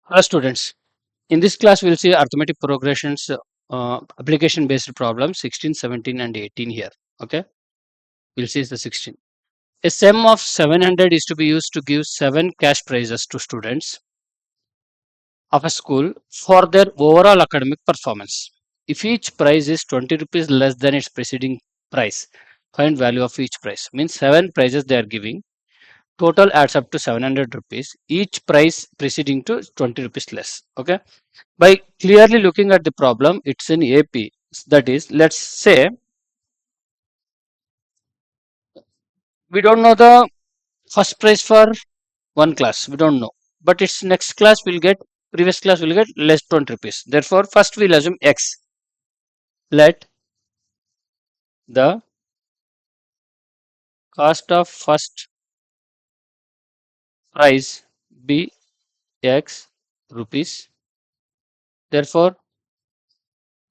Hello students, in this class we will see arithmetic progressions application based problems 16, 17 and 18 here. Okay, we will see the 16. A sum of 700 is to be used to give 7 cash prizes to students of a school for their overall academic performance. If each prize is 20 rupees less than its preceding price, find value of each prize. Means 7 prizes they are giving. Total adds up to 700 rupees. Each price preceding to 20 rupees less. Okay. By clearly looking at the problem, it's in AP. That is, let's say we don't know the first price for one class. We don't know, but its next class will get previous class will get less 20 rupees. Therefore, first we'll assume X. Let the cost of first price be X rupees. Therefore,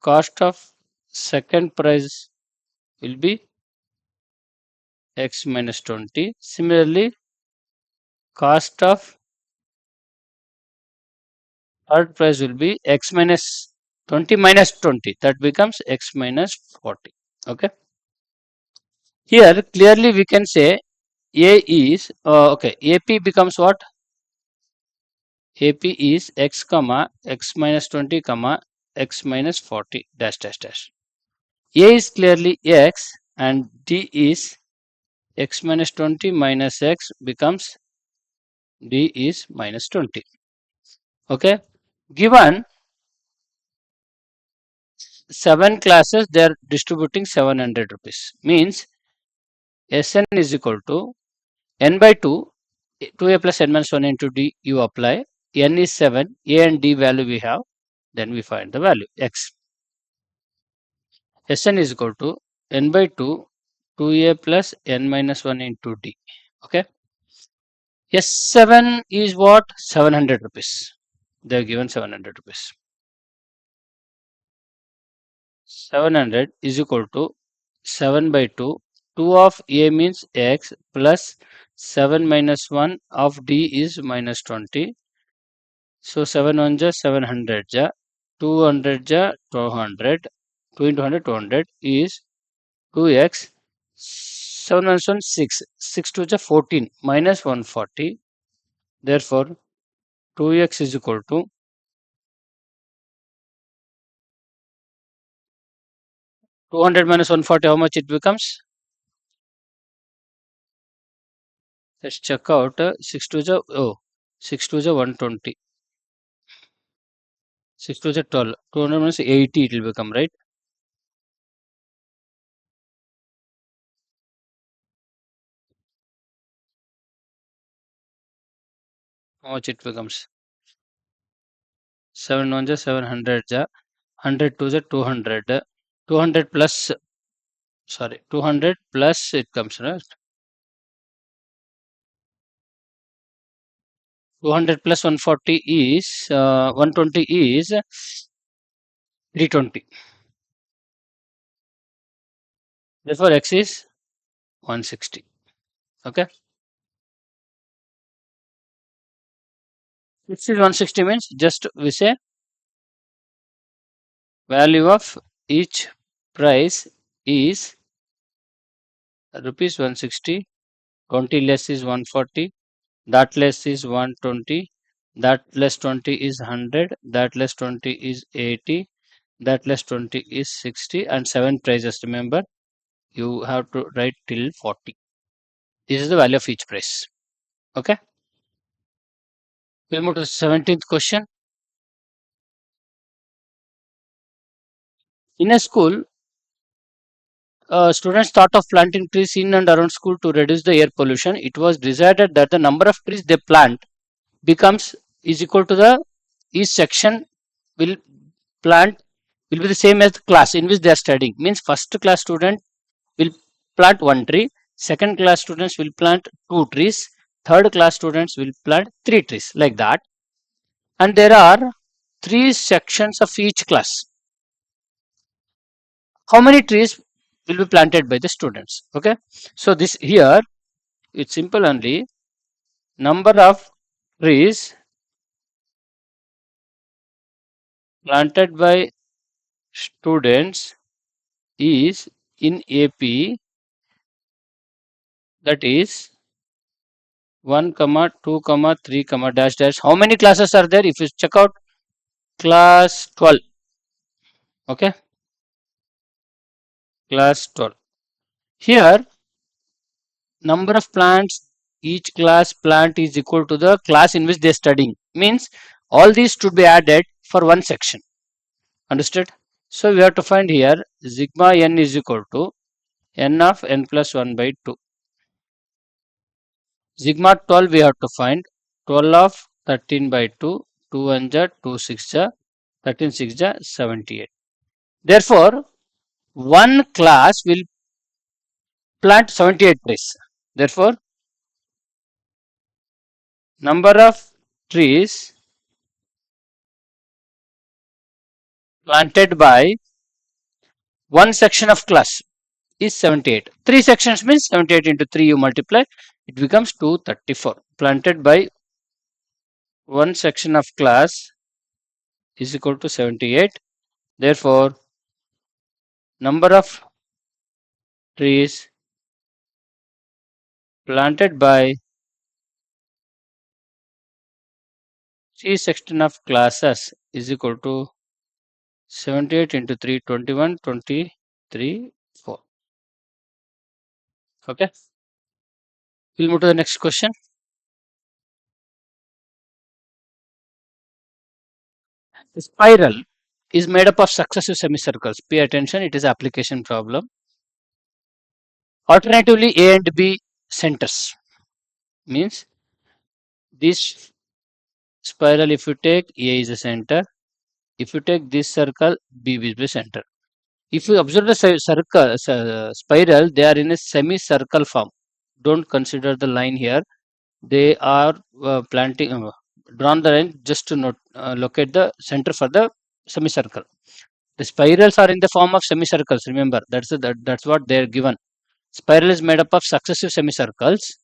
cost of second price will be X minus 20. Similarly, cost of third price will be X minus 20 minus 20. That becomes X minus 40. Okay. Here clearly we can say A is okay. AP becomes what? AP is X comma X minus 20 comma X minus 40 dash dash dash. A is clearly X and D is X minus 20 minus X becomes D is minus 20. Okay. Given 7 classes, they are distributing 700 rupees. Means Sn is equal to n by 2, 2a plus n minus 1 into d you apply. N is 7, a and d value we have, then we find the value x. Sn is equal to n by 2, 2a plus n minus 1 into d. Okay. S7 is what? 700 rupees. They are given 700 rupees. 700 is equal to 7 by 2. 2 of a means x plus 7 minus 1 of d is minus 20. So 7 1 ja 700 ja 200 ja 200. 2 into 100 200 is 2x. 7 minus 1 6. 6 2 ja 14 minus 140. Therefore 2x is equal to 200 minus 140. How much it becomes? Let's check out 6 2 ja 6 2 ja 120. 6 2 ja 12. 200 minus 80 it will become, right? How much it becomes? 7 1 ja 700 ja 100 2 ja 200. 200 plus, sorry, 200 plus it comes, right? 200 plus 140 is 120 is 320. Therefore x is 160. Okay. X is 160 means just we say value of each price is rupees 160. 20 less is 140. That less is 120. That less 20 is 100. That less 20 is 80. That less 20 is 60. And 7 prices. Remember, you have to write till 40. This is the value of each price. Okay. We'll move to the 17th question. In a school, students thought of planting trees in and around school to reduce the air pollution. It was decided that the number of trees they plant becomes is equal to the each section will plant will be the same as the class in which they are studying. Means first class student will plant one tree, second class students will plant two trees, third class students will plant three trees, like that. And there are three sections of each class. How many trees will be planted by the students? Okay, so this here it's simple only. Number of trees planted by students is in AP, that is 1 comma 2 comma 3 comma dash dash. How many classes are there? If you check out class 12, okay, class 12. Here number of plants, each class plant is equal to the class in which they are studying. Means all these should be added for one section. Understood? So we have to find here sigma n is equal to n of n plus 1 by 2. Sigma 12 we have to find 12 of 13 by 2, 2 1 ja, 2 6 ja, 13 6 ja, 78. Therefore, one class will plant 78 trees. Therefore, number of trees planted by one section of class is 78. Three sections means 78 into 3 you multiply, it becomes 234. Planted by one section of class is equal to 78. Therefore, number of trees planted by C section of classes is equal to 78 into 3, 21, 23, 4. Okay. We'll move to the next question. The spiral is made up of successive semicircles. Pay attention, it is application problem. Alternatively, A and B centers. Means this spiral, if you take A is a center, if you take this circle, B is the center. If you observe the circle spiral, they are in a semicircle form. Don't consider the line here. They are planting drawn the line just to locate the center for the semicircle. The spirals are in the form of semicircles. Remember, that's what they are given. Spiral is made up of successive semicircles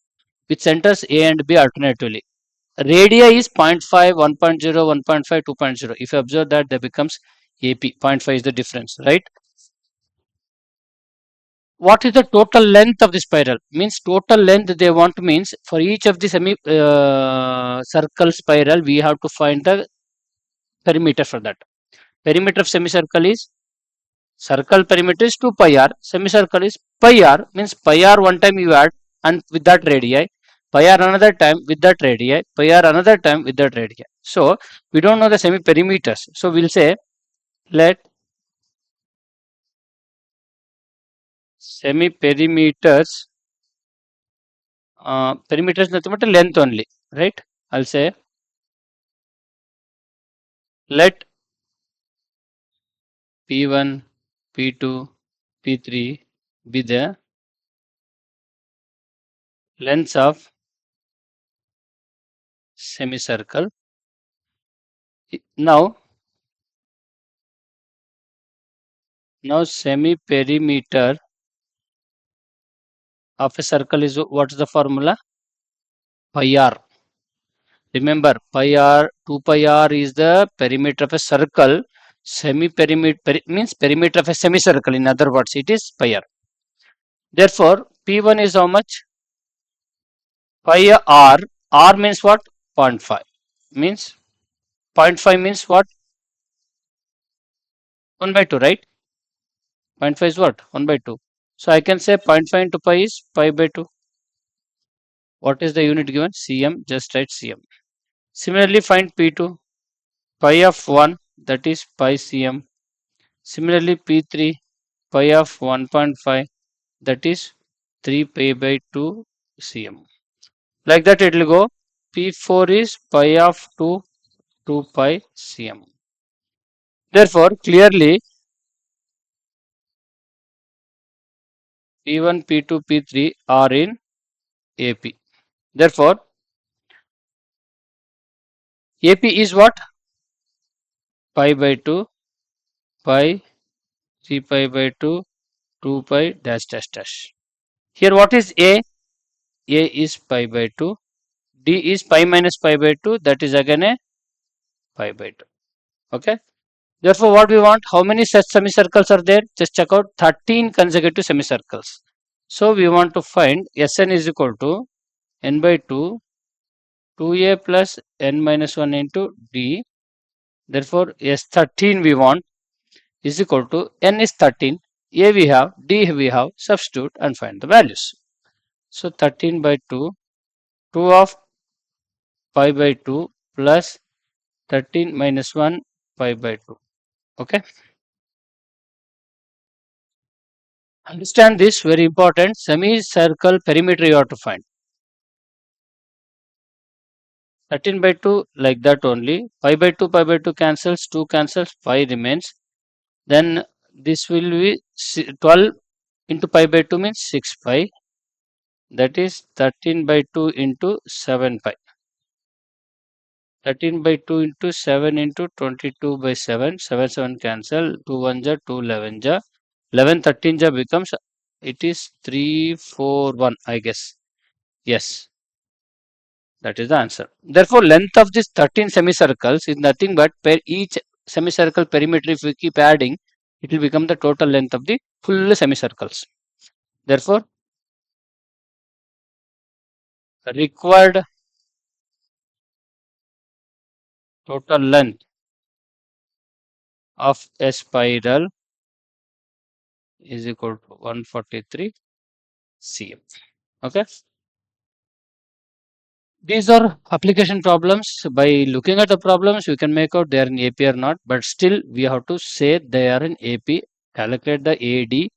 with centers A and B alternatively. Radii is 0.5, 1.0, 1.5, 2.0. If you observe that, that becomes AP. 0.5 is the difference, right? What is the total length of the spiral? Means total length they want means for each of the semi circle spiral, we have to find the perimeter for that. Perimeter of semicircle is circle perimeter is 2 pi r. Semicircle is pi r, means pi r one time you add and with that radii, pi r another time with that radii, pi r another time with that radii. So we don't know the semi perimeters. So we'll say let semi perimeters perimeters nothing but length only, right? I'll say let P1, P2, P3 be the lengths of semicircle. Now semi perimeter of a circle is what is the formula? Pi r. Remember, pi r, 2 pi r is the perimeter of a circle. Semi perimeter means perimeter of a semicircle. In other words, it is pi r. Therefore, P1 is how much? Pi r. R means what? 0.5. Means 0.5 means what? 1 by 2, right? 0.5 is what? 1 by 2. So I can say 0.5 into pi is pi by 2. What is the unit given? Cm. Just write Cm. Similarly, find P2. Pi of 1, that is pi Cm. Similarly, P3, pi of 1.5, that is 3 pi by 2 Cm. Like that it will go. P4 is pi of 2, 2 pi Cm. Therefore, clearly P1, P2, P3 are in AP. Therefore, AP is what? Pi by 2, pi, 3 pi by 2, 2 pi dash dash dash. Here what is A? A is pi by 2. D is pi minus pi by 2. That is again a pi by 2. Okay. Therefore, what we want, how many such semicircles are there? Just check out 13 consecutive semicircles. So, we want to find Sn is equal to n by 2, 2a plus n minus 1 into d. Therefore, S13 we want is equal to n is 13, a we have, d we have, substitute and find the values. So, 13 by 2, 2 of pi by 2 plus 13 minus 1 pi by 2. Okay. Understand this, very important. Semicircle perimeter you have to find. 13 by 2 like that only. Pi by 2 cancels, 2 cancels, pi remains. Then this will be 12 into pi by 2 means 6 pi. That is 13 by 2 into 7 pi. 13 by 2 into 7 into 22 by 7. 7 7 cancel. 2 1 ja, 2 11 ja. 11 13 ja becomes, it is 3 4 1 I guess. Yes. That is the answer. Therefore, length of this 13 semicircles is nothing but per each semicircle perimeter, if we keep adding, it will become the total length of the full semicircles. Therefore, required total length of a spiral is equal to 143 cm. Okay. These are application problems. By looking at the problems, you can make out they are in AP or not, but still we have to say they are in AP, calculate the AD,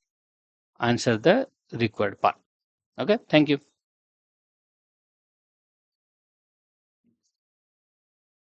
answer the required part. Okay. Thank you.